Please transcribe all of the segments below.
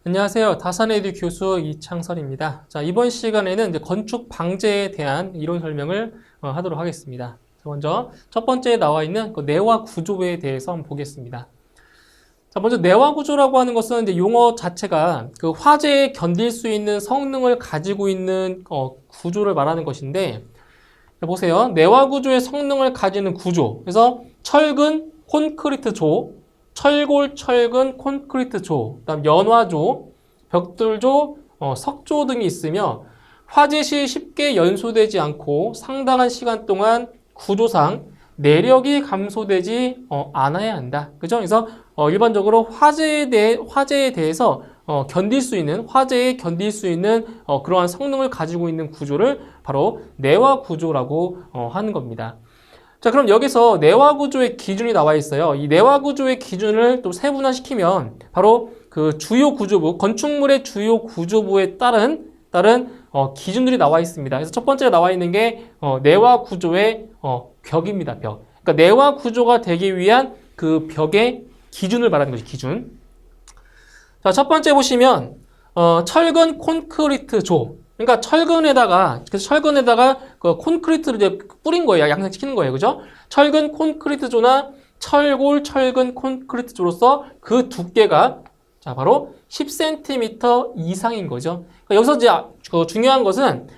안녕하세요. 다산에듀 교수 이창설입니다. 자, 이번 시간에는 이제 건축 방재에 대한 이론 설명을 하도록 하겠습니다. 먼저 첫 번째에 나와 있는 그 내화 구조에 대해서 한번 보겠습니다. 자, 먼저 내화 구조라고 하는 것은 이제 용어 자체가 그 화재에 견딜 수 있는 성능을 가지고 있는 구조를 말하는 것인데, 보세요. 내화 구조의 성능을 가지는 구조. 그래서 철근, 콘크리트조, 철골, 철근, 콘크리트조, 그다음 연화조, 벽돌조, 석조 등이 있으며 화재 시 쉽게 연소되지 않고 상당한 시간 동안 구조상 내력이 감소되지 않아야 한다. 그죠? 그래서 일반적으로 화재에 대해서 견딜 수 있는, 화재에 견딜 수 있는 그러한 성능을 가지고 있는 구조를 바로 내화 구조라고 하는 겁니다. 자, 그럼 여기서 내화 구조의 기준이 나와 있어요. 이 내화 구조의 기준을 또 세분화시키면 바로 그 주요 구조부, 건축물의 주요 구조부에 따른 기준들이 나와 있습니다. 그래서 첫 번째로 나와 있는 게 내화 구조의 벽입니다. 벽. 그러니까 내화 구조가 되기 위한 그 벽의 기준을 말하는 거죠. 기준. 자, 첫 번째 보시면 철근 콘크리트 조. 그러니까 철근에다가 그 콘크리트를 이제 뿌린 거예요. 양산시키는 거예요. 그죠? 철근 콘크리트 조나 철골 철근 콘크리트 조로서 그 두께가 자, 바로 10cm 이상인 거죠. 그러니까 여기서 이제 중요한 것은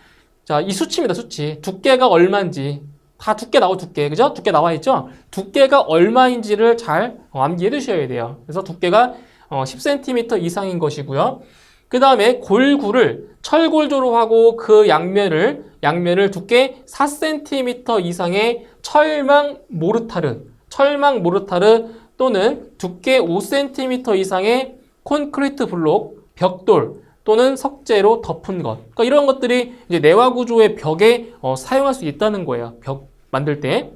자, 이 수치입니다. 수치. 두께가 얼마인지. 다 두께 두께. 그죠? 두께 나와 있죠? 두께가 얼마인지를 잘 암기해 두셔야 돼요. 그래서 두께가 10cm 이상인 것이고요. 그 다음에 골구를 철골조로 하고 그 양면을 두께 4cm 이상의 철망 모르타르 또는 두께 5cm 이상의 콘크리트 블록, 벽돌 또는 석재로 덮은 것. 그러니까 이런 것들이 이제 내화 구조의 벽에 사용할 수 있다는 거예요. 벽 만들 때.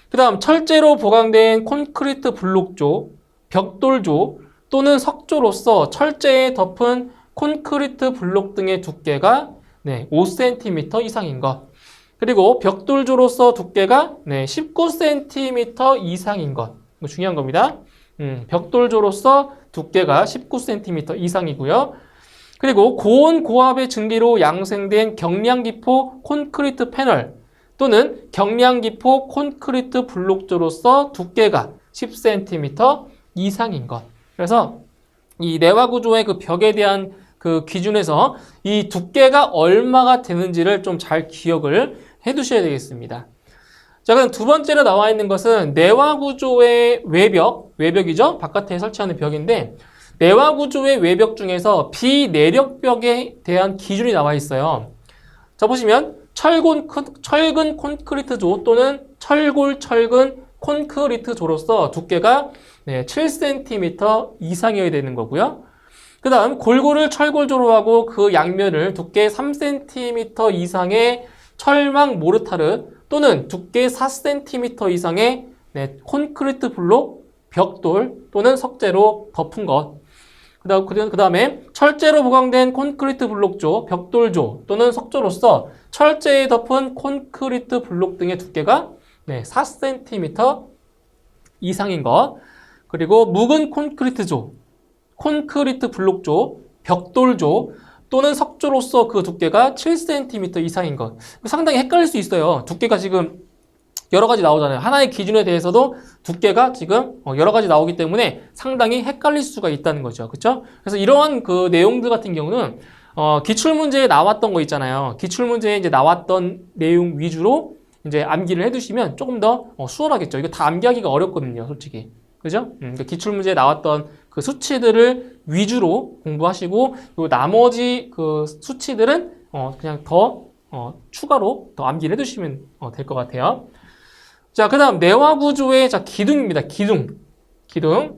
그 다음 철재로 보강된 콘크리트 블록조, 벽돌조 또는 석조로서 철재에 덮은 콘크리트 블록 등의 두께가 5cm 이상인 것. 그리고 벽돌조로서 두께가 19cm 이상인 것. 이거 중요한 겁니다. 벽돌조로서 두께가 19cm 이상이고요. 그리고 고온 고압의 증기로 양생된 경량기포 콘크리트 패널 또는 경량기포 콘크리트 블록조로서 두께가 10cm 이상인 것. 그래서 이 내화 구조의 그 벽에 대한 그 기준에서 이 두께가 얼마가 되는지를 좀 잘 기억을 해 두셔야 되겠습니다. 자, 그럼 두 번째로 나와 있는 것은 내화 구조의 외벽이죠. 바깥에 설치하는 벽인데 내화 구조의 외벽 중에서 비내력벽에 대한 기준이 나와 있어요. 자, 보시면 철근 콘크리트조 또는 철골 철근 콘크리트조로서 두께가 7cm 이상이어야 되는 거고요. 그 다음 골고를 철골조로 하고 그 양면을 두께 3cm 이상의 철망 모르타르 또는 두께 4cm 이상의 콘크리트 블록, 벽돌 또는 석재로 덮은 것. 그 다음에 철재로 보강된 콘크리트 블록조, 벽돌조 또는 석조로서 철재에 덮은 콘크리트 블록 등의 두께가 4cm 이상인 것. 그리고 묵은 콘크리트조, 콘크리트 블록조, 벽돌조 또는 석조로서 그 두께가 7cm 이상인 것. 상당히 헷갈릴 수 있어요. 두께가 지금 여러 가지 나오잖아요. 하나의 기준에 대해서도 두께가 지금 여러 가지 나오기 때문에 상당히 헷갈릴 수가 있다는 거죠. 그렇죠? 그래서 이러한 그 내용들 같은 경우는 기출문제에 나왔던 거 있잖아요. 기출문제에 이제 나왔던 내용 위주로 이제 암기를 해두시면 조금 더 수월하겠죠. 이거 다 암기하기가 어렵거든요, 솔직히. 그죠? 그러니까 기출문제에 나왔던 그 수치들을 위주로 공부하시고, 그리고 나머지 그 수치들은 그냥 더 추가로 더 암기를 해두시면 될 것 같아요. 자, 그 다음 내화 구조의 기둥입니다. 기둥.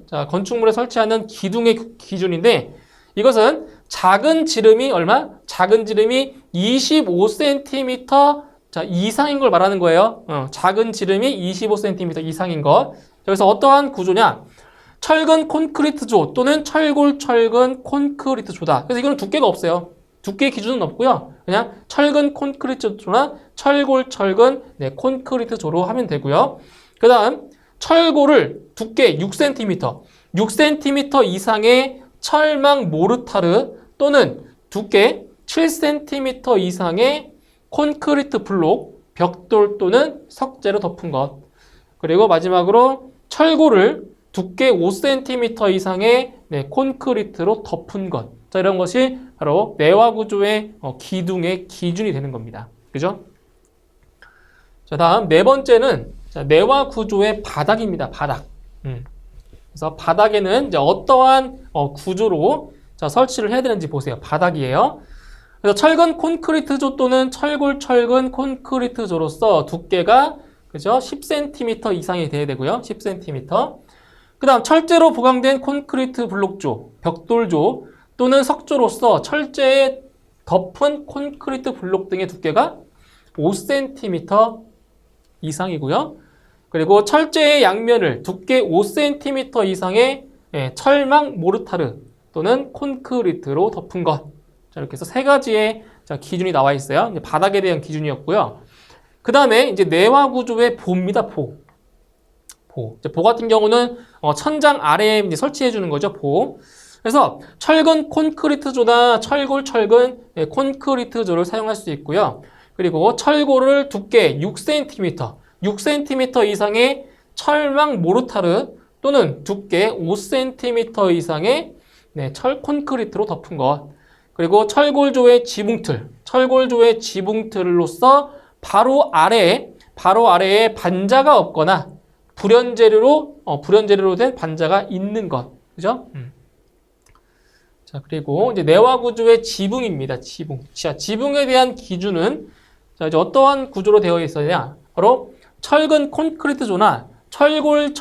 자, 건축물에 설치하는 기둥의 기준인데 이것은 작은 지름이 얼마? 작은 지름이 25cm 이상인 걸 말하는 거예요. 작은 지름이 25cm 이상인 것. 여기서 어떠한 구조냐? 철근 콘크리트조 또는 철골 철근 콘크리트조다. 그래서 이거는 두께가 없어요. 두께 기준은 없고요. 그냥 철근 콘크리트조나 철골 철근 콘크리트조로 하면 되고요. 그 다음 철골을 두께 6cm 이상의 철망 모르타르 또는 두께 7cm 이상의 콘크리트 블록, 벽돌 또는 석재로 덮은 것. 그리고 마지막으로 철골을 두께 5cm 이상의 콘크리트로 덮은 것. 자, 이런 것이 바로 내화 구조의 기둥의 기준이 되는 겁니다. 그죠? 자, 다음 네 번째는 내화 구조의 바닥입니다. 바닥. 그래서 바닥에는 이제 어떠한 구조로 설치를 해야 되는지 보세요. 바닥이에요. 그래서 철근 콘크리트조 또는 철골 콘크리트조로서 두께가 그죠? 10cm 이상이 돼야 되고요. 10cm. 그 다음 철제로 보강된 콘크리트 블록조, 벽돌조 또는 석조로서 철제에 덮은 콘크리트 블록 등의 두께가 5cm 이상이고요. 그리고 철제의 양면을 두께 5cm 이상의 철망 모르타르 또는 콘크리트로 덮은 것. 자, 이렇게 해서 세 가지의 기준이 나와 있어요. 이제 바닥에 대한 기준이었고요. 그 다음에 이제 내화 구조의 보입니다. 보. 보 같은 경우는 천장 아래에 이제 설치해 주는 거죠. 보. 그래서 철근 콘크리트조나 철골 콘크리트조를 사용할 수 있고요. 그리고 철골을 두께 6cm 이상의 철망 모르타르 또는 두께 5cm 이상의 철 콘크리트로 덮은 것. 그리고 철골조의 지붕틀로서 바로 아래에 반자가 없거나 불연재료로 된 반자가 있는 것. 그죠? 자, 그리고 이제 내화 구조의 지붕입니다. 자, 지붕에 대한 기준은 자, 이제 어떠한 구조로 되어 있어야 바로 철근 콘크리트조나 철골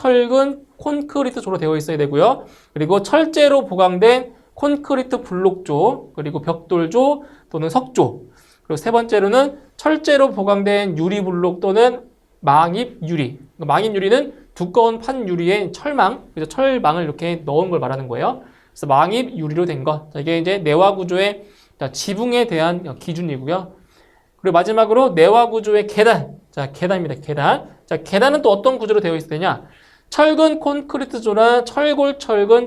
콘크리트조로 되어 있어야 되고요. 그리고 철제로 보강된 콘크리트 블록조, 그리고 벽돌조 또는 석조. 그리고 세 번째로는 철제로 보강된 유리블록 또는 망입 유리. 망입 유리는 두꺼운 판 유리에 그래서 철망을 이렇게 넣은 걸 말하는 거예요. 그래서 망입 유리로 된 것. 이게 이제 내화 구조의 지붕에 대한 기준이고요. 그리고 마지막으로 내화 구조의 계단. 자, 계단입니다. 계단. 자, 계단은 또 어떤 구조로 되어 있어야 되냐? 철근 콘크리트조나 철골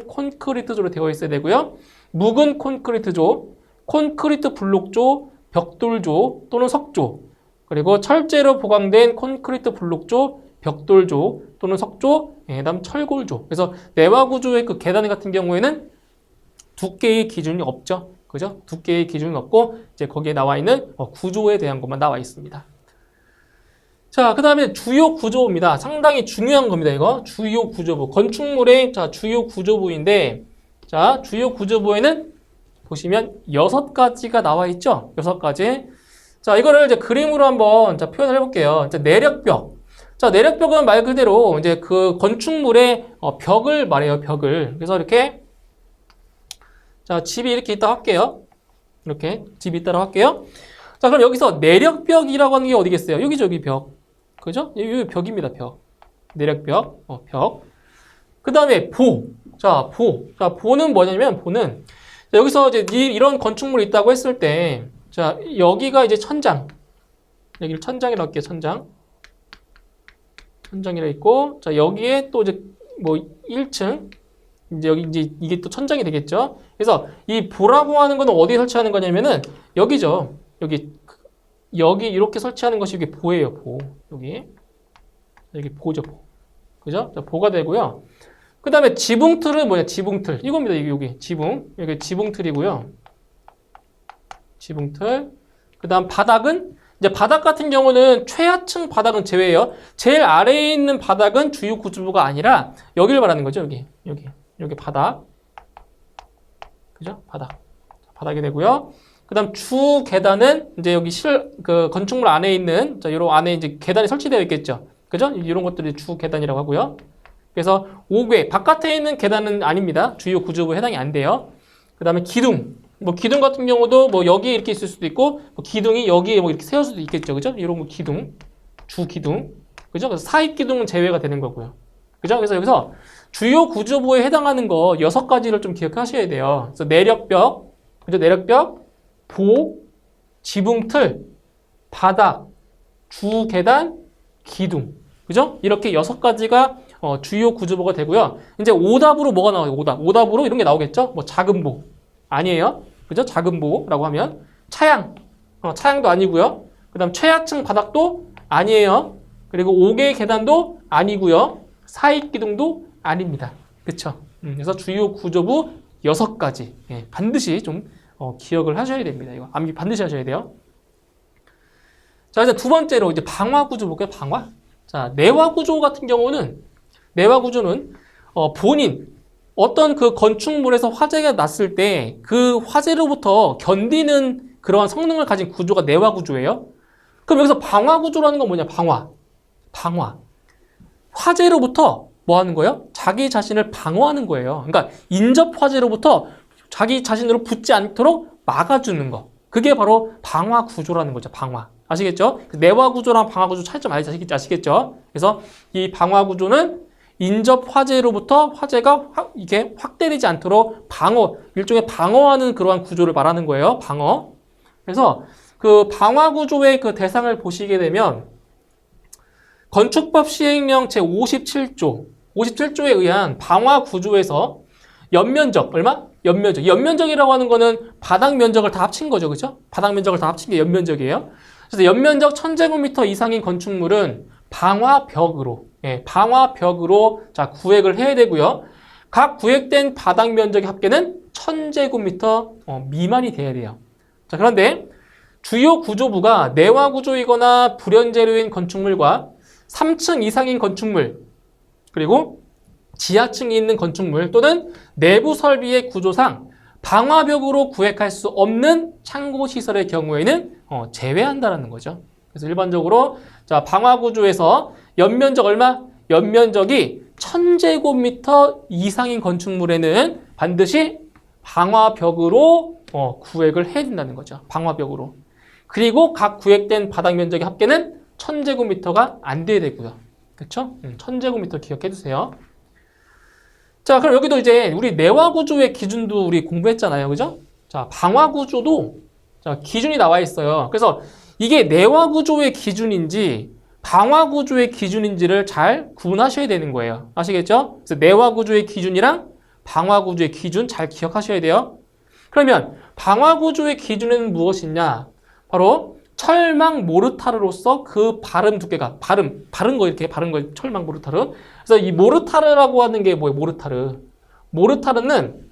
콘크리트조로 되어 있어야 되고요. 묵은 콘크리트조, 콘크리트 블록조, 벽돌조 또는 석조, 그리고 철제로 보강된 콘크리트 블록조, 벽돌조 또는 석조, 그다음 철골조. 그래서 내화 구조의 그 계단 같은 경우에는 두께의 기준이 없죠. 그죠? 두께의 기준이 없고 이제 거기에 나와 있는 구조에 대한 것만 나와 있습니다. 자, 그 다음에 주요 구조부입니다. 상당히 중요한 겁니다, 이거. 주요 구조부. 건축물의 주요 구조부인데, 자, 주요 구조부에는 보시면 6가지가 나와 있죠? 6가지. 자, 이거를 이제 그림으로 한번 표현을 해볼게요. 자, 내력벽. 자, 내력벽은 말 그대로 이제 그 건축물의 벽을 말해요, 벽을. 그래서 이렇게, 자, 집이 이렇게 있다고 할게요. 이렇게, 집이 있다고 할게요. 자, 그럼 여기서 내력벽이라고 하는 게 어디겠어요? 여기죠, 여기 벽. 그죠? 여기 벽입니다, 벽. 내력벽, 벽. 그 다음에 보. 자, 보는 뭐냐면, 보는, 자, 여기서 이제 이런 건축물이 있다고 했을 때, 자, 여기가 이제 천장. 여기를 천장이라고 할게요, 천장. 천장이라 있고, 자, 여기에 또 이제 뭐 1층. 이제 여기 이제 이게 또 천장이 되겠죠? 그래서 이 보라고 하는 건 어디에 설치하는 거냐면은, 여기죠. 여기 이렇게 설치하는 것이 이게 보예요, 보. 여기 보죠, 보. 그죠? 자, 보가 되고요. 그 다음에 지붕틀은 뭐냐? 지붕틀. 이겁니다, 여기 지붕. 여기 지붕틀이고요. 지붕틀. 그 다음 바닥은, 이제 바닥 같은 경우는 최하층 바닥은 제외예요. 제일 아래에 있는 바닥은 주요 구조부가 아니라 여기를 말하는 거죠, 여기 바닥. 그죠? 바닥이 되고요. 그 다음 주 계단은 이제 여기 그 건축물 안에 있는, 자, 요런 안에 이제 계단이 설치되어 있겠죠. 그죠? 이런 것들이 주 계단이라고 하고요. 그래서 5개, 바깥에 있는 계단은 아닙니다. 주요 구조부에 해당이 안 돼요. 그 다음에 기둥. 뭐 기둥 같은 경우도 뭐 여기에 이렇게 있을 수도 있고, 뭐 기둥이 여기에 뭐 이렇게 세울 수도 있겠죠. 그죠? 이런 거 기둥. 주 기둥. 그죠? 그래서 사입 기둥은 제외가 되는 거고요. 그죠? 그래서 여기서 주요 구조부에 해당하는 거 6가지를 좀 기억하셔야 돼요. 그래서 내력벽. 그죠? 내력벽. 보, 지붕틀, 바닥, 주계단, 기둥. 그죠? 이렇게 6가지가 주요 구조부가 되고요. 이제 오답으로 뭐가 나와요? 오답으로 이런 게 나오겠죠? 뭐 작은 보 아니에요. 그죠? 작은 보라고 하면 차양, 차양도 아니고요. 그다음 최하층 바닥도 아니에요. 그리고 5개의 계단도 아니고요. 사익 기둥도 아닙니다. 그렇죠? 그래서 주요 구조부 6가지 반드시 좀 기억을 하셔야 됩니다. 이거 암기 반드시 하셔야 돼요. 자, 이제 두 번째로 이제 방화 구조 볼게요. 방화. 자, 내화 구조 같은 경우는 내화 구조는 본인 어떤 그 건축물에서 화재가 났을 때 그 화재로부터 견디는 그러한 성능을 가진 구조가 내화 구조예요. 그럼 여기서 방화 구조라는 건 뭐냐? 방화. 화재로부터 뭐 하는 거예요? 자기 자신을 방어하는 거예요. 그러니까 인접 화재로부터 자기 자신으로 붙지 않도록 막아주는 거. 그게 바로 방화 구조라는 거죠. 방화. 아시겠죠? 내화 구조랑 방화 구조 차이점 아시겠죠? 그래서 이 방화 구조는 인접 화재로부터 화재가 이게 확대되지 않도록 일종의 방어하는 그러한 구조를 말하는 거예요. 방어. 그래서 그 방화 구조의 그 대상을 보시게 되면 건축법 시행령 제57조에 의한 방화 구조에서 연면적 얼마? 연면적이라고 하는 거는 바닥 면적을 다 합친 거죠. 그죠? 바닥 면적을 다 합친 게 연면적이에요. 그래서 연면적 1000제곱미터 이상인 건축물은 방화벽으로 자, 구획을 해야 되고요. 각 구획된 바닥 면적의 합계는 1000제곱미터 미만이 돼야 돼요. 자, 그런데 주요 구조부가 내화 구조이거나 불연재료인 건축물과 3층 이상인 건축물, 그리고 지하층이 있는 건축물 또는 내부 설비의 구조상 방화벽으로 구획할 수 없는 창고 시설의 경우에는 제외한다는 거죠. 그래서 일반적으로 자, 방화 구조에서 연면적 얼마? 연면적이 1000제곱미터 이상인 건축물에는 반드시 방화벽으로 구획을 해야 된다는 거죠. 방화벽으로. 그리고 각 구획된 바닥 면적의 합계는 1000제곱미터가 안 돼야 되고요. 그렇죠? 1000제곱미터 기억해 두세요. 자, 그럼 여기도 이제 우리 내화 구조의 기준도 우리 공부했잖아요. 그죠? 자, 방화 구조도 자, 기준이 나와 있어요. 그래서 이게 내화 구조의 기준인지 방화 구조의 기준인지를 잘 구분하셔야 되는 거예요. 아시겠죠? 그래서 내화 구조의 기준이랑 방화 구조의 기준 잘 기억하셔야 돼요. 그러면 방화 구조의 기준은 무엇이냐? 바로 철망 모르타르로서 그 바름 두께가 바른 거 철망 모르타르. 그래서 이 모르타르라고 하는 게 뭐예요? 모르타르는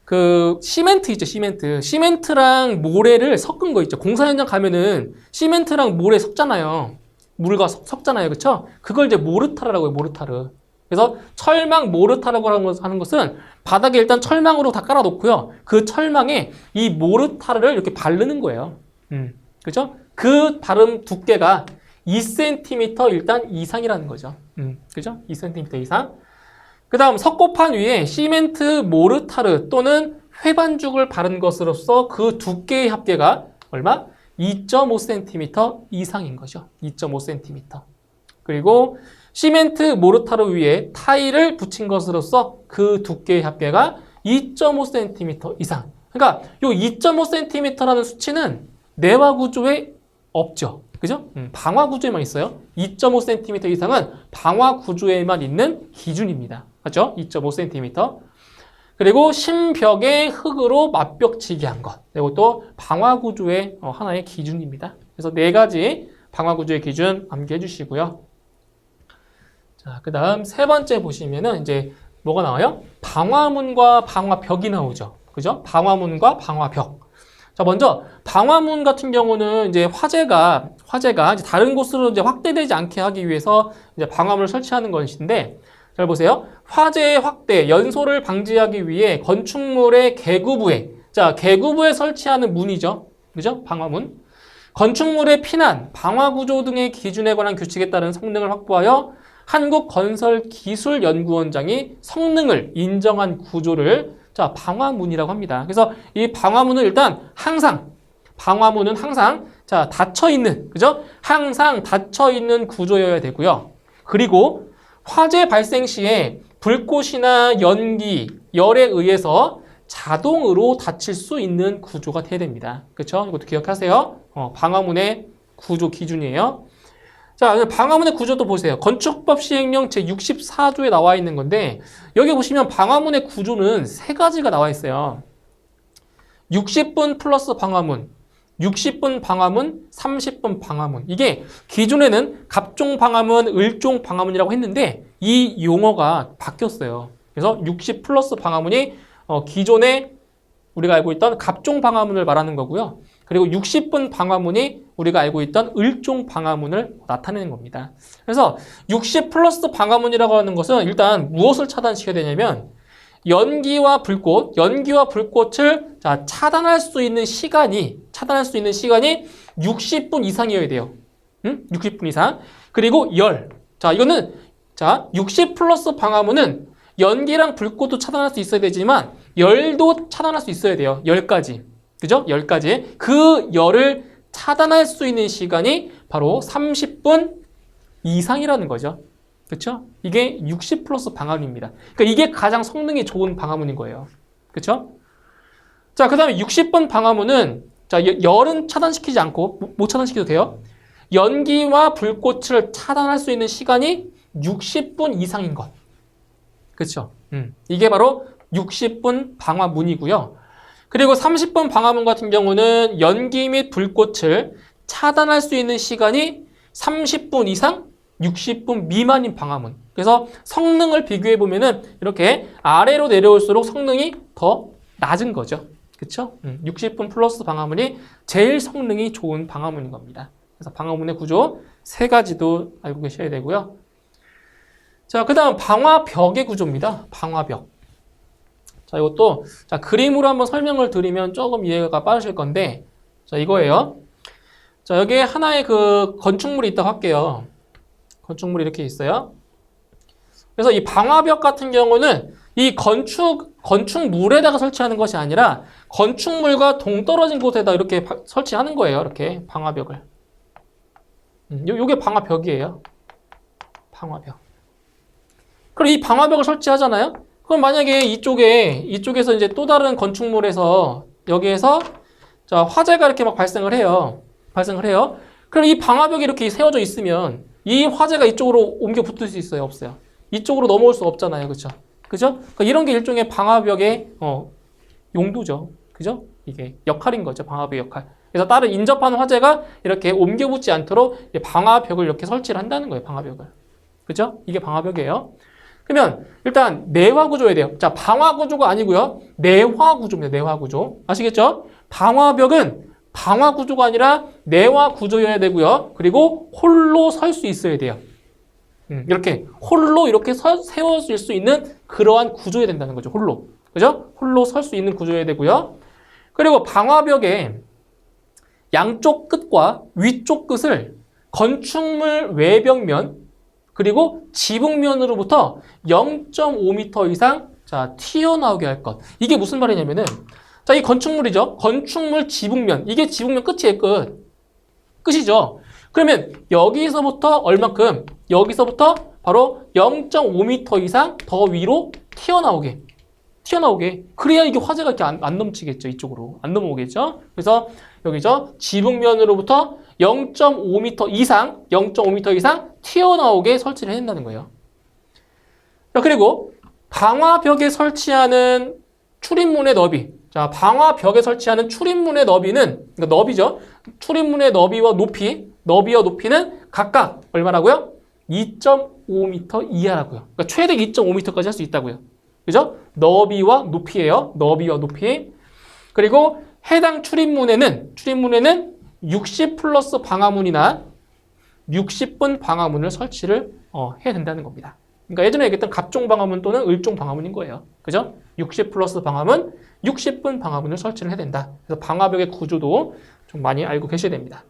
그 시멘트 있죠, 시멘트랑 모래를 섞은 거 있죠. 공사 현장 가면은 시멘트랑 모래 섞잖아요. 물과 섞잖아요, 그렇죠? 그걸 이제 모르타르라고 해요, 모르타르. 그래서 철망 모르타르라고 하는 것은 바닥에 일단 철망으로 다 깔아놓고요. 그 철망에 이 모르타르를 이렇게 바르는 거예요. 그죠? 그 바름 두께가 2cm 일단 이상이라는 거죠. 그죠? 2cm 이상. 그 다음 석고판 위에 시멘트 모르타르 또는 회반죽을 바른 것으로서 그 두께의 합계가 얼마? 2.5cm 이상인 거죠. 2.5cm. 그리고 시멘트 모르타르 위에 타일을 붙인 것으로서 그 두께의 합계가 2.5cm 이상. 그러니까 이 2.5cm라는 수치는 내화 구조에 없죠. 그죠? 방화 구조에만 있어요. 2.5cm 이상은 방화 구조에만 있는 기준입니다. 맞죠? 2.5cm. 그리고 신벽에 흙으로 맞벽치기 한 것. 이것도 방화 구조의 하나의 기준입니다. 그래서 4가지 방화 구조의 기준 암기해 주시고요. 자, 그 다음 세 번째 보시면은 이제 뭐가 나와요? 방화문과 방화벽이 나오죠. 그죠? 방화문과 방화벽. 자, 먼저 방화문 같은 경우는 이제 화재가 이제 다른 곳으로 이제 확대되지 않게 하기 위해서 이제 방화문을 설치하는 것인데, 잘 보세요. 화재의 확대, 연소를 방지하기 위해 건축물의 계구부에 설치하는 문이죠. 그죠? 방화문. 건축물의 피난, 방화 구조 등의 기준에 관한 규칙에 따른 성능을 확보하여 한국건설기술연구원장이 성능을 인정한 구조를 자, 방화문이라고 합니다. 그래서 이 방화문은 일단 항상 자, 닫혀있는, 그죠? 항상 닫혀있는 구조여야 되고요. 그리고 화재 발생 시에 불꽃이나 연기, 열에 의해서 자동으로 닫힐 수 있는 구조가 돼야 됩니다. 그렇죠? 이것도 기억하세요. 방화문의 구조 기준이에요. 자, 방화문의 구조도 보세요. 건축법 시행령 제64조에 나와 있는 건데 여기 보시면 방화문의 구조는 세 가지가 나와 있어요. 60분 플러스 방화문, 60분 방화문, 30분 방화문. 이게 기존에는 갑종 방화문, 을종 방화문이라고 했는데 이 용어가 바뀌었어요. 그래서 60 플러스 방화문이 기존에 우리가 알고 있던 갑종 방화문을 말하는 거고요. 그리고 60분 방화문이 우리가 알고 있던 을종 방화문을 나타내는 겁니다. 그래서 60 플러스 방화문이라고 하는 것은 일단 무엇을 차단시켜야 되냐면 연기와 불꽃, 연기와 불꽃을 차단할 수 있는 시간이 60분 이상이어야 돼요. 60분 이상. 그리고 열. 자, 이거는 60 플러스 방화문은 연기랑 불꽃도 차단할 수 있어야 되지만 열도 차단할 수 있어야 돼요. 열까지. 그죠? 열까지. 그 열을 차단할 수 있는 시간이 바로 30분 이상이라는 거죠. 그렇죠? 이게 60 플러스 방화문입니다. 그러니까 이게 가장 성능이 좋은 방화문인 거예요. 그렇죠? 자, 그 다음에 60분 방화문은 열은 차단시키지 않고 못 차단시켜도 돼요. 연기와 불꽃을 차단할 수 있는 시간이 60분 이상인 것. 그렇죠? 이게 바로 60분 방화문이고요. 그리고 30분 방화문 같은 경우는 연기 및 불꽃을 차단할 수 있는 시간이 30분 이상 60분 미만인 방화문. 그래서 성능을 비교해 보면은 이렇게 아래로 내려올수록 성능이 더 낮은 거죠. 그렇죠? 60분 플러스 방화문이 제일 성능이 좋은 방화문인 겁니다. 그래서 방화문의 구조 세 가지도 알고 계셔야 되고요. 자, 그 다음 방화벽의 구조입니다. 방화벽. 자, 이것도 그림으로 한번 설명을 드리면 조금 이해가 빠르실 건데, 자, 이거예요. 자, 여기에 하나의 그 건축물이 있다고 할게요. 건축물이 이렇게 있어요. 그래서 이 방화벽 같은 경우는 이 건축물에다가 설치하는 것이 아니라 건축물과 동떨어진 곳에다 이렇게 설치하는 거예요. 이렇게 방화벽을. 요게 방화벽이에요. 방화벽. 그럼 이 방화벽을 설치하잖아요? 그럼 만약에 이쪽에서 이제 또 다른 건축물에서 여기에서 화재가 이렇게 막 발생을 해요. 그럼 이 방화벽이 이렇게 세워져 있으면 이 화재가 이쪽으로 옮겨 붙을 수 있어요? 없어요? 이쪽으로 넘어올 수 없잖아요. 그죠? 그러니까 이런 게 일종의 방화벽의 용도죠. 그죠? 이게 역할인 거죠. 방화벽 역할. 그래서 다른 인접하는 화재가 이렇게 옮겨 붙지 않도록 방화벽을 이렇게 설치를 한다는 거예요. 방화벽을. 그죠? 이게 방화벽이에요. 그러면 일단 내화 구조여야 돼요. 자, 방화 구조가 아니고요. 내화 구조입니다. 내화 구조. 아시겠죠? 방화벽은 방화 구조가 아니라 내화 구조여야 되고요. 그리고 홀로 설 수 있어야 돼요. 이렇게 홀로 이렇게 세워질 수 있는 그러한 구조여야 된다는 거죠. 홀로. 그죠? 홀로 설 수 있는 구조여야 되고요. 그리고 방화벽의 양쪽 끝과 위쪽 끝을 건축물 외벽면 그리고 지붕면으로부터 0.5m 이상 튀어나오게 할 것. 이게 무슨 말이냐면은 이 건축물이죠. 건축물 지붕면. 이게 지붕면 끝이에요. 끝이죠. 그러면 여기서부터 얼만큼? 여기서부터 바로 0.5m 이상 더 위로 튀어나오게. 그래야 이게 화재가 이렇게 안 넘치겠죠. 이쪽으로. 안 넘어오겠죠. 그래서 여기죠. 지붕면으로부터 0.5m 이상 튀어나오게 설치를 해야 된다는 거예요. 자, 그리고 방화벽에 설치하는 출입문의 너비. 자, 방화벽에 설치하는 출입문의 너비는, 그러니까 너비죠. 출입문의 너비와 높이는 각각 얼마라고요? 2.5m 이하라고요. 그러니까 최대 2.5m까지 할 수 있다고요. 그죠? 너비와 높이예요. 너비와 높이. 그리고 해당 출입문에는 60 플러스 방화문이나 60분 방화문을 설치를 해야 된다는 겁니다. 그러니까 예전에 얘기했던 갑종 방화문 또는 을종 방화문인 거예요. 그죠? 60 플러스 방화문, 60분 방화문을 설치를 해야 된다. 그래서 방화벽의 구조도 좀 많이 알고 계셔야 됩니다.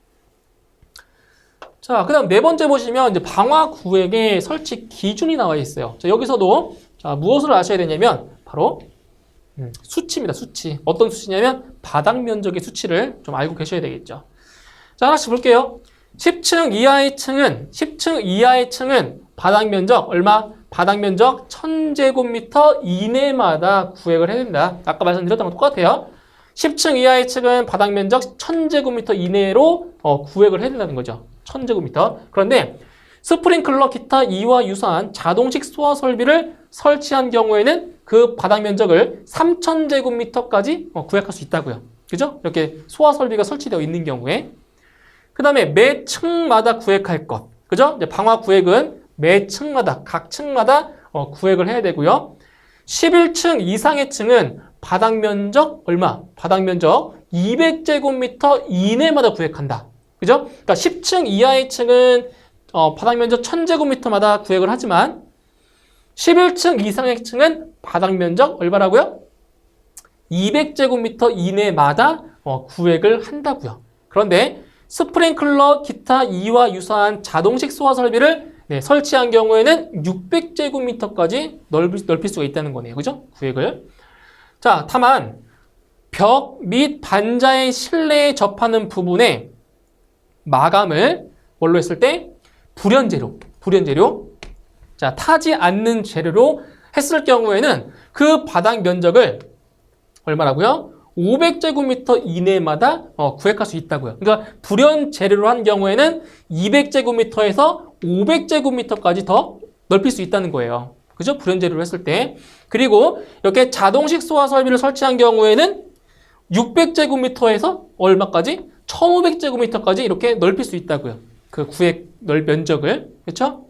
자, 그 다음 네 번째 보시면 이제 방화구역의 설치 기준이 나와 있어요. 자, 여기서도 무엇을 아셔야 되냐면 바로 수치입니다. 수치. 어떤 수치냐면 바닥 면적의 수치를 좀 알고 계셔야 되겠죠. 자, 하나씩 볼게요. 10층 이하의 층은 바닥 면적 얼마? 바닥 면적 1000제곱미터 이내마다 구획을 해야 된다. 아까 말씀드렸던 거 똑같아요. 10층 이하의 층은 바닥 면적 1000제곱미터 이내로 구획을 해야 된다는 거죠. 1000제곱미터. 그런데 스프링클러 기타 이와 유사한 자동식 소화 설비를 설치한 경우에는 그 바닥 면적을 3000제곱미터까지 구획할 수 있다고요. 그죠? 이렇게 소화 설비가 설치되어 있는 경우에. 그 다음에 매 층마다 구획할 것. 그죠? 이제 방화 구획은 매 층마다, 각 층마다 구획을 해야 되고요. 11층 이상의 층은 바닥 면적 얼마? 바닥 면적 200제곱미터 이내마다 구획한다. 그죠? 그러니까 10층 이하의 층은 바닥 면적 1000제곱미터마다 구획을 하지만 11층 이상의 층은 바닥 면적 얼마라고요? 200제곱미터 이내마다 구획을 한다고요. 그런데 스프링클러 기타 이와 유사한 자동식 소화 설비를 설치한 경우에는 600제곱미터까지 넓힐 수가 있다는 거네요. 그죠? 구획을. 자, 다만 벽 및 반자의 실내에 접하는 부분에 마감을 뭘로 했을 때? 불연재료. 자, 타지 않는 재료로 했을 경우에는 그 바닥 면적을 얼마라고요? 500제곱미터 이내마다 구획할 수 있다고요. 그러니까 불연 재료로 한 경우에는 200제곱미터에서 500제곱미터까지 더 넓힐 수 있다는 거예요. 그죠? 불연 재료로 했을 때. 그리고 이렇게 자동식 소화 설비를 설치한 경우에는 600제곱미터에서 얼마까지? 1500제곱미터까지 이렇게 넓힐 수 있다고요. 그 구획 면적을. 그렇죠?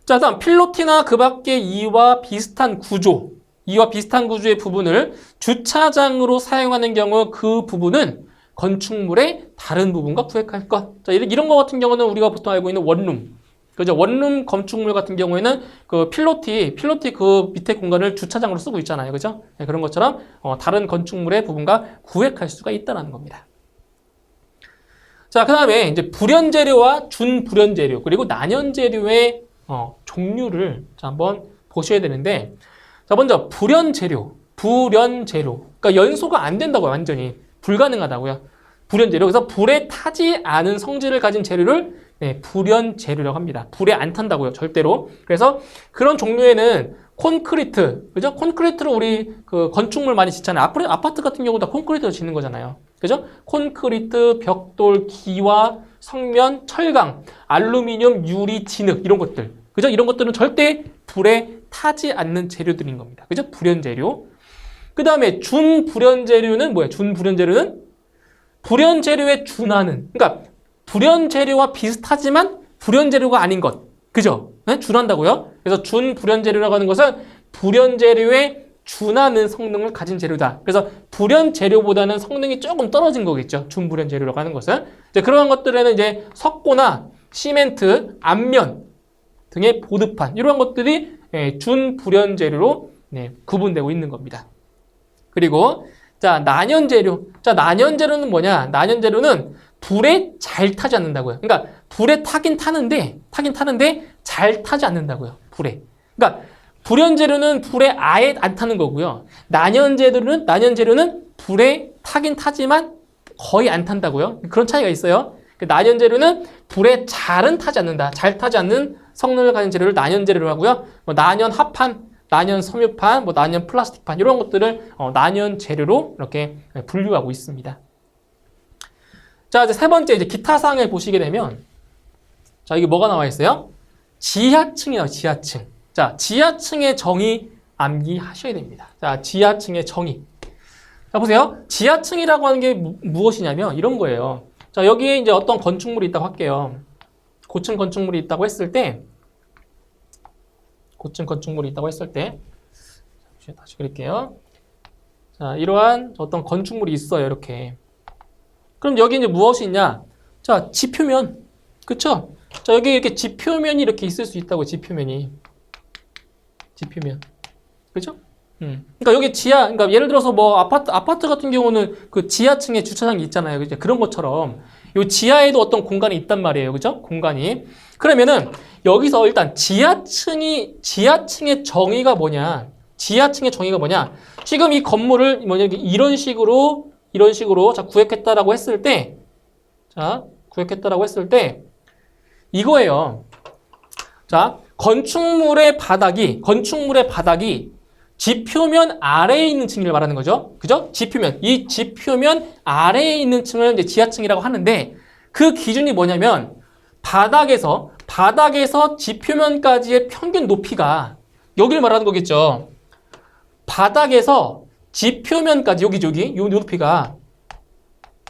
자, 다음 필로티나 그 밖의 이와 비슷한 구조의 부분을 주차장으로 사용하는 경우 그 부분은 건축물의 다른 부분과 구획할 것. 자, 이런 거 같은 경우는 우리가 보통 알고 있는 원룸. 그죠? 원룸 건축물 같은 경우에는 그 필로티 그 밑에 공간을 주차장으로 쓰고 있잖아요. 그죠? 네, 그런 것처럼 다른 건축물의 부분과 구획할 수가 있다는 겁니다. 자, 그 다음에 이제 불연재료와 준불연재료 그리고 난연재료의 종류를 자, 한번 보셔야 되는데, 자, 먼저 불연재료. 그러니까 연소가 안 된다고요. 완전히 불가능하다고요. 불연재료. 그래서 불에 타지 않은 성질을 가진 재료를 불연재료라고 합니다. 불에 안 탄다고요. 절대로. 그래서 그런 종류에는 콘크리트, 그죠? 콘크리트로 우리 그 건축물 많이 짓잖아요. 아파트 같은 경우도 다 콘크리트로 짓는 거잖아요. 그죠? 콘크리트, 벽돌, 기와, 성면, 철강, 알루미늄, 유리, 진흙 이런 것들. 그죠? 이런 것들은 절대 불에 타지 않는 재료들인 겁니다. 그죠? 불연재료. 그 다음에 준불연재료는 뭐예요? 준불연재료는 불연재료에 준하는. 그러니까 불연재료와 비슷하지만 불연재료가 아닌 것. 그죠? 네? 준한다고요? 그래서 준불연재료라고 하는 것은 불연재료에 준하는 성능을 가진 재료다. 그래서 불연재료보다는 성능이 조금 떨어진 거겠죠. 준불연재료라고 하는 것은. 이제 그런 것들에는 이제 석고나 시멘트, 앞면 등의 보드판 이런 것들이 준불연재료로 구분되고 있는 겁니다. 그리고 자, 난연재료. 자, 난연재료는 뭐냐? 난연재료는 불에 잘 타지 않는다고요. 그러니까 불에 타긴 타는데 잘 타지 않는다고요. 불에. 그러니까 불연재료는 불에 아예 안 타는 거고요. 난연재료는 불에 타긴 타지만 거의 안 탄다고요. 그런 차이가 있어요. 난연재료는 불에 잘은 타지 않는다. 잘 타지 않는 성능을 가진 재료를 난연재료로 하고요. 뭐 난연 합판, 난연 섬유판, 뭐 난연 플라스틱판 이런 것들을 난연재료로 이렇게 분류하고 있습니다. 자, 이제 세 번째 이제 기타 사항을 보시게 되면 자, 이게 뭐가 나와 있어요? 지하층이에요, 지하층. 자, 지하층의 정의 암기하셔야 됩니다. 자, 지하층의 정의. 자, 보세요. 지하층이라고 하는 게 무엇이냐면 이런 거예요. 자, 여기에 이제 어떤 건축물이 있다고 할게요. 고층 건축물이 있다고 했을 때 다시 그릴게요. 자, 이러한 어떤 건축물이 있어요, 이렇게. 그럼 여기 이제 무엇이 있냐? 자, 지표면. 그쵸? 자, 여기 이렇게 지표면이 이렇게 있을 수 있다고, 지표면. 그죠? 그러니까 여기 그러니까 예를 들어서 뭐 아파트 같은 경우는 그 지하층에 주차장이 있잖아요. 그죠? 그런 것처럼 요 지하에도 어떤 공간이 있단 말이에요. 그죠? 공간이. 그러면은 여기서 일단 지하층의 정의가 뭐냐? 지금 이 건물을 이런 식으로 자, 구획했다라고 했을 때 이거예요. 자, 건축물의 바닥이 지표면 아래에 있는 층을 말하는 거죠. 그죠? 지표면. 이 지표면 아래에 있는 층을 이제 지하층이라고 하는데, 그 기준이 뭐냐면 바닥에서 지표면까지의 평균 높이가 여기를 말하는 거겠죠. 바닥에서 지표면까지 여기 이 높이가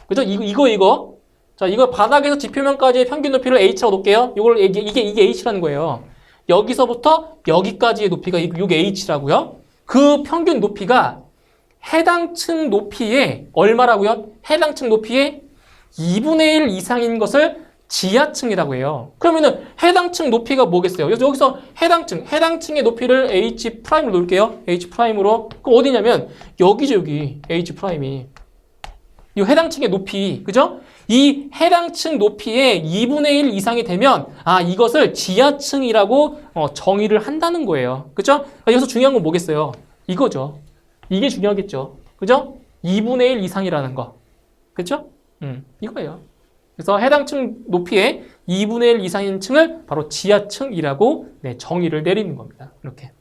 그죠? 이거 자, 이거 바닥에서 지표면까지의 평균 높이를 h라고 놓을게요. 이게 h라는 거예요. 여기서부터 여기까지의 높이가 이게 h라고요. 그 평균 높이가 해당 층 높이의 얼마라고요? 해당 층 높이의 2분의 1 이상인 것을 지하층이라고 해요. 그러면은 해당 층 높이가 뭐겠어요? 여기서 해당 층의 높이를 H'으로 놓을게요. H'으로. 그럼 어디냐면 여기죠, 여기. H'이. 이 해당 층의 높이, 그죠? 이 해당 층 높이의 2분의 1 이상이 되면 이것을 지하층이라고 정의를 한다는 거예요. 그죠? 여기서 중요한 건 뭐겠어요? 이거죠. 이게 중요하겠죠. 그죠? 2분의 1 이상이라는 거. 그죠? 이거예요. 그래서 해당 층 높이의 2분의 1 이상인 층을 바로 지하층이라고 정의를 내리는 겁니다. 이렇게.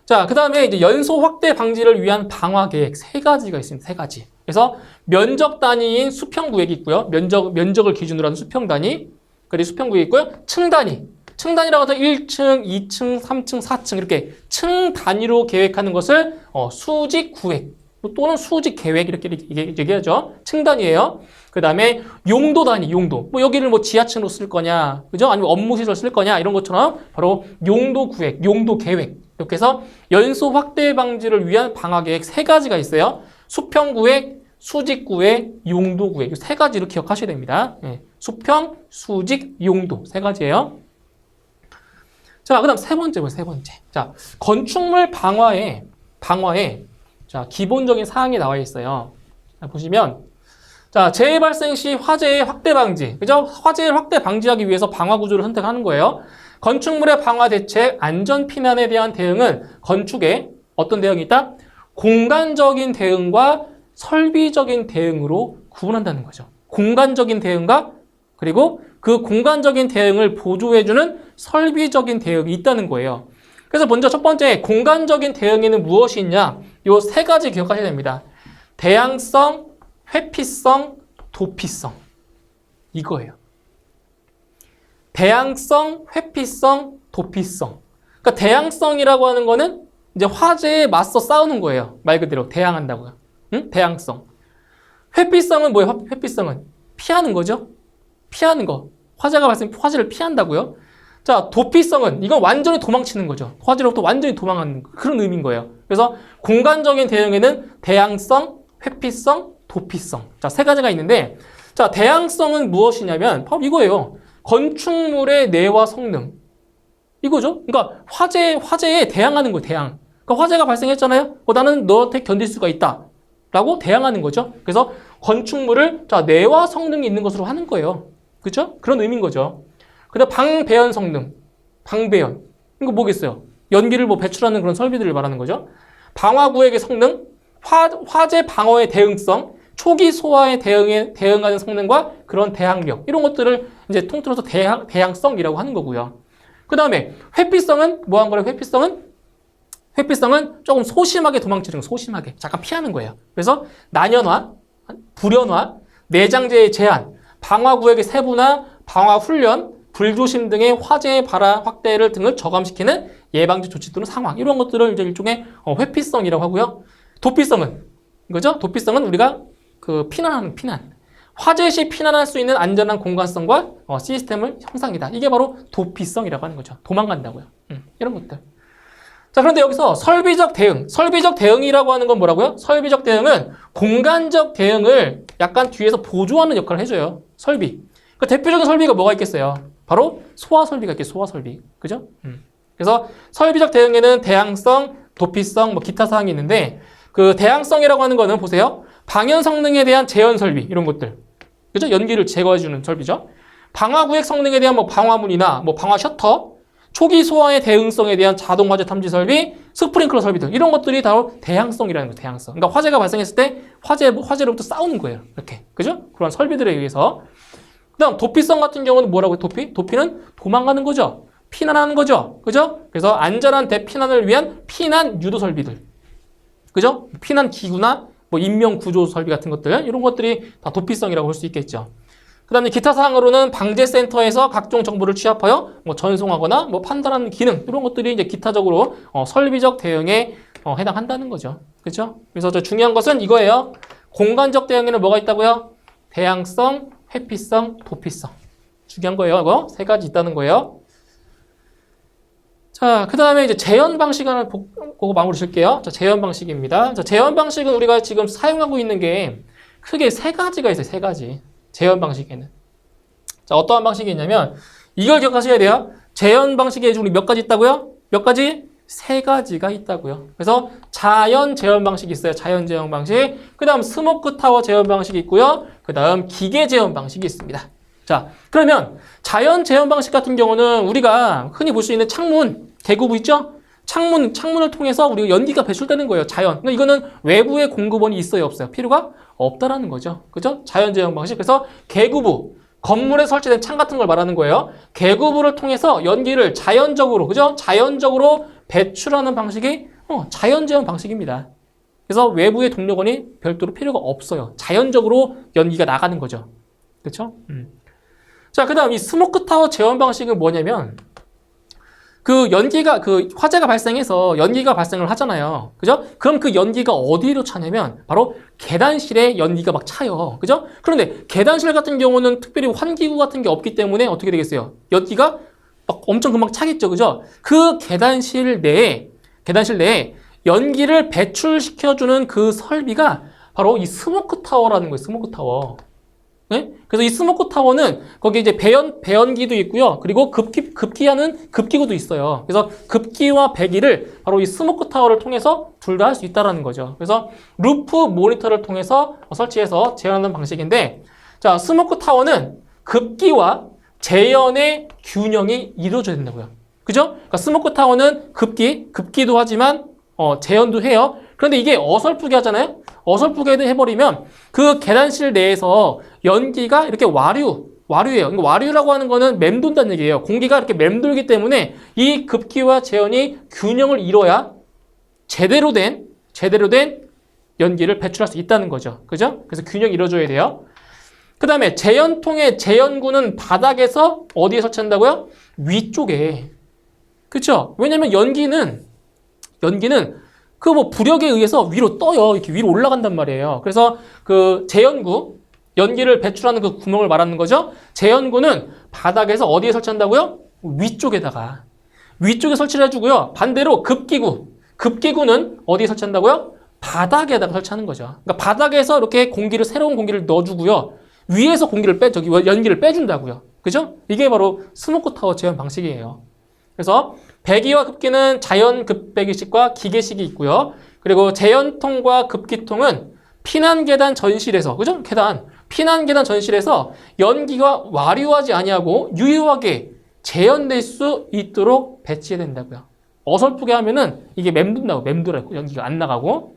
자, 그 다음에 이제 연소 확대 방지를 위한 방화 계획 3가지가 있습니다. 3가지. 그래서 면적 단위인 수평구획이 있고요. 면적을 기준으로 하는 수평단위. 그리고 수평구획이 있고요. 층 단위. 층 단위라고 해서 1층, 2층, 3층, 4층 이렇게 층 단위로 계획하는 것을 수직구획 또는 수직계획 이렇게 얘기하죠. 층 단위예요. 그 다음에 용도 단위, 용도. 여기를 지하층으로 쓸 거냐, 그죠? 아니면 업무시설 쓸 거냐 이런 것처럼 바로 용도구획, 용도계획. 이렇게 해서 연소 확대 방지를 위한 방화계획 3가지가 있어요. 수평구획, 수직구획, 용도구획. 이 3가지로 기억하셔야 됩니다. 수평, 수직, 용도 3가지예요. 자, 그 다음 세 번째. 자, 건축물 방화에 자, 기본적인 사항이 나와 있어요. 자, 보시면, 자, 재해 발생 시 화재의 확대 방지. 그죠? 화재를 확대 방지하기 위해서 방화 구조를 선택하는 거예요. 건축물의 방화 대책, 안전 피난에 대한 대응은 건축에 어떤 대응이 있다? 공간적인 대응과 설비적인 대응으로 구분한다는 거죠. 공간적인 대응과 그리고 그 공간적인 대응을 보조해주는 설비적인 대응이 있다는 거예요. 그래서 먼저 첫 번째 공간적인 대응에는 무엇이 있냐? 이 3가지 기억하셔야 됩니다. 대항성, 회피성, 도피성. 이거예요. 대항성, 회피성, 도피성. 그러니까 대항성이라고 하는 거는 이제 화재에 맞서 싸우는 거예요. 말 그대로 대항한다고요. 응? 대항성. 회피성은 뭐예요? 회피성은 피하는 거죠. 피하는 거. 화재가 발생하면 화재를 피한다고요. 자, 도피성은 이건 완전히 도망치는 거죠. 화재로부터 완전히 도망하는 그런 의미인 거예요. 그래서 공간적인 대응에는 대항성, 회피성, 도피성. 자, 3가지가 있는데 자, 대항성은 무엇이냐면 바로 이거예요. 건축물의 내와 성능. 이거죠. 그러니까 화재에 대항하는 거예요. 대항. 그러니까 화재가 발생했잖아요. 나는 너한테 견딜 수가 있다. 라고 대항하는 거죠. 그래서 건축물을 자, 내와 성능이 있는 것으로 하는 거예요. 그죠? 그런 의미인 거죠. 그 다음 방배연 성능. 방배연. 이거 뭐겠어요? 연기를 배출하는 그런 설비들을 말하는 거죠. 방화구획의 성능, 화재 방어의 대응성, 초기 소화에 대응하는 성능과 그런 대항력. 이런 것들을 이제 통틀어서 대항성이라고 하는 거고요. 그 다음에 회피성은 뭐 한 거예요? 회피성은 조금 소심하게 도망치는 거, 소심하게. 잠깐 피하는 거예요. 그래서 난연화, 불연화, 내장재의 제한, 방화구획의 세분화, 방화훈련, 불조심 등의 화재의 발화 확대를 등을 저감시키는 예방적 조치 또는 상황. 이런 것들을 이제 일종의 회피성이라고 하고요. 도피성은 이거죠? 도피성은 우리가 피난. 화재 시 피난할 수 있는 안전한 공간성과 시스템을 형상이다. 이게 바로 도피성이라고 하는 거죠. 도망간다고요. 이런 것들. 자, 그런데 여기서 설비적 대응이라고 하는 건 뭐라고요? 설비적 대응은 공간적 대응을 약간 뒤에서 보조하는 역할을 해줘요. 설비. 그 대표적인 설비가 뭐가 있겠어요? 바로 소화설비가 있겠죠. 소화설비. 그죠? 그래서 설비적 대응에는 대항성, 도피성, 기타 사항이 있는데 그 대항성이라고 하는 거는 보세요. 방연 성능에 대한 제연 설비 이런 것들. 그죠? 연기를 제거해주는 설비죠. 방화구획 성능에 대한 방화문이나 방화 셔터, 초기 소화의 대응성에 대한 자동 화재 탐지 설비, 스프링클러 설비들 이런 것들이 바로 대항성이라는 거예요. 대항성. 그러니까 화재가 발생했을 때 화재로부터 싸우는 거예요. 이렇게. 그죠? 그런 설비들에 의해서. 그다음 도피성 같은 경우는 뭐라고요? 도피는 도망가는 거죠. 피난하는 거죠. 그죠? 그래서 안전한 대피난을 위한 피난 유도 설비들. 그죠? 피난 기구나 인명 구조 설비 같은 것들 이런 것들이 다 도피성이라고 볼 수 있겠죠. 그다음에 기타 사항으로는 방재센터에서 각종 정보를 취합하여 뭐 전송하거나 뭐 판단하는 기능 이런 것들이 이제 기타적으로 설비적 대응에 해당한다는 거죠. 그렇죠? 그래서 저 중요한 것은 이거예요. 공간적 대응에는 뭐가 있다고요? 대항성, 회피성, 도피성. 중요한 거예요. 이거 세 가지 있다는 거예요. 자, 그 다음에 이제 재현 방식을 보고 마무리 줄게요. 자, 재현 방식입니다. 자, 재현 방식은 우리가 지금 사용하고 있는 게 크게 세 가지가 있어요. 세 가지. 재현 방식에는. 자, 어떠한 방식이 있냐면 이걸 기억하셔야 돼요. 재현 방식에 우리 몇 가지 있다고요? 몇 가지? 세 가지가 있다고요. 그래서 자연 재현 방식이 있어요. 자연 재현 방식. 그 다음 스모크 타워 재현 방식이 있고요. 그 다음 기계 재현 방식이 있습니다. 자, 그러면 자연 재현 방식 같은 경우는 우리가 흔히 볼 수 있는 창문, 개구부 있죠? 창문을 통해서 우리가 연기가 배출되는 거예요. 자연. 그러니까 이거는 외부의 공급원이 있어요, 없어요? 필요가 없다라는 거죠. 그죠? 자연 재현 방식. 그래서 개구부, 건물에 설치된 창 같은 걸 말하는 거예요. 개구부를 통해서 연기를 자연적으로, 그죠? 자연적으로 배출하는 방식이 자연 재현 방식입니다. 그래서 외부의 동력원이 별도로 필요가 없어요. 자연적으로 연기가 나가는 거죠. 그렇죠? 자, 그 다음 이 스모크 타워 재현 방식은 뭐냐면 그 화재가 발생해서 연기가 발생을 하잖아요. 그죠? 그럼 그 연기가 어디로 차냐면 바로 계단실에 연기가 막 차요. 그죠? 그런데 계단실 같은 경우는 특별히 환기구 같은 게 없기 때문에 어떻게 되겠어요? 연기가 막 엄청 금방 차겠죠. 그죠? 그 계단실 내에 연기를 배출시켜주는 그 설비가 바로 이 스모크 타워라는 거예요. 스모크 타워. 네? 그래서 이 스모크 타워는 거기 이제 배연기도 있고요. 그리고 급기하는 급기구도 있어요. 그래서 급기와 배기를 바로 이 스모크 타워를 통해서 둘 다 할 수 있다라는 거죠. 그래서 루프 모니터를 통해서 설치해서 재현하는 방식인데, 자, 스모크 타워는 급기와 재현의 균형이 이루어져야 된다고요. 그죠? 그러니까 스모크 타워는 급기도 하지만 재현도 해요. 그런데 이게 어설프게 하잖아요. 어설프게 해버리면 그 계단실 내에서 연기가 이렇게 와류예요. 그러니까 와류라고 하는 거는 맴돈다는 얘기예요. 공기가 이렇게 맴돌기 때문에 이 급기와 재현이 균형을 이뤄야 제대로 된 연기를 배출할 수 있다는 거죠. 그죠? 그래서 균형이 이루어져야 돼요. 그 다음에 재현통의 재현구는 바닥에서 어디에 설치한다고요? 위쪽에. 그렇죠? 왜냐면 연기는 그 뭐 부력에 의해서 위로 떠요. 이렇게 위로 올라간단 말이에요. 그래서 그 재현구, 연기를 배출하는 그 구멍을 말하는 거죠. 재현구는 바닥에서 어디에 설치한다고요? 위쪽에 설치를 해주고요. 반대로 급기구는 어디에 설치한다고요? 바닥에다가 설치하는 거죠. 그러니까 바닥에서 이렇게 새로운 공기를 넣어주고요. 위에서 연기를 빼준다고요. 그죠? 이게 바로 스모크 타워 재현 방식이에요. 그래서 배기와 급기는 자연 급배기식과 기계식이 있고요. 그리고 재현통과 급기통은 피난계단 전실에서, 그죠? 피난계단 전실에서 연기가 와류하지 아니하고 유효하게 재현될 수 있도록 배치해야 된다고요. 어설프게 하면은 이게 맴돌아요. 연기가 안 나가고.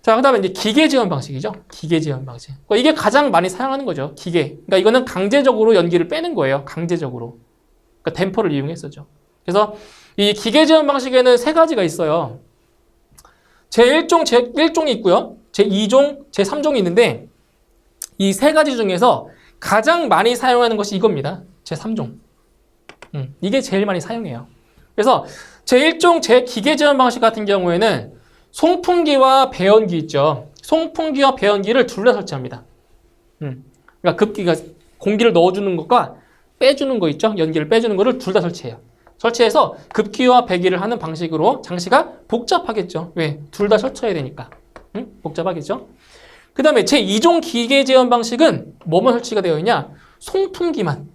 자, 그 다음에 이제 기계 재현 방식이죠. 기계 재현 방식. 그러니까 이게 가장 많이 사용하는 거죠. 기계. 그러니까 이거는 강제적으로 연기를 빼는 거예요. 강제적으로. 그러니까 댐퍼를 이용했었죠. 그래서 이 기계 재현 방식에는 세 가지가 있어요. 제1종, 제1종이 있고요. 제2종, 제3종이 있는데 이 세 가지 중에서 가장 많이 사용하는 것이 이겁니다. 제3종. 이게 제일 많이 사용해요. 그래서 제1종, 제 기계 재현 방식 같은 경우에는 송풍기와 배연기 있죠. 송풍기와 배연기를 둘 다 설치합니다. 그러니까 급기가 공기를 넣어주는 것과 빼주는 거 있죠. 연기를 빼주는 거를 둘 다 설치해요. 설치해서 급기와 배기를 하는 방식으로 장치가 복잡하겠죠. 왜? 둘 다 설쳐야 되니까. 복잡하겠죠. 그 다음에 제2종 기계 재현 방식은 뭐만 설치가 되어 있냐? 송풍기만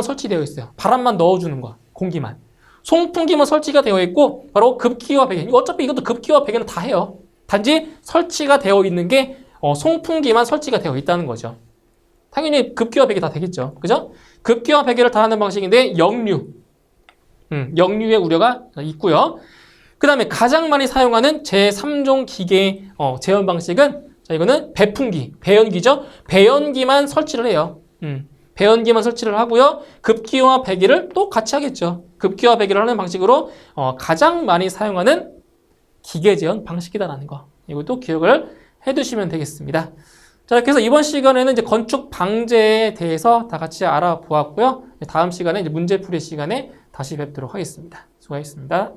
설치되어 있어요. 바람만 넣어주는 거, 공기만. 송풍기만 설치가 되어 있고 바로 급기와 배기. 어차피 이것도 급기와 배기는 다 해요. 단지 설치가 되어 있는 게 송풍기만 설치가 되어 있다는 거죠. 당연히 급기와 배기 다 되겠죠. 그죠? 급기와 배기를 다 하는 방식인데 역류의 우려가 있고요. 그 다음에 가장 많이 사용하는 제3종 기계 재현 방식은 자, 이거는 배연기죠. 배연기만 설치를 해요. 배연기만 설치를 하고요. 급기와 배기를 또 같이 하겠죠. 급기와 배기를 하는 방식으로 가장 많이 사용하는 기계 재현 방식이다라는 거. 이것도 기억을 해두시면 되겠습니다. 자, 그래서 이번 시간에는 이제 건축 방제에 대해서 다 같이 알아보았고요. 다음 시간에 이제 문제풀이 시간에 다시 뵙도록 하겠습니다. 수고하셨습니다.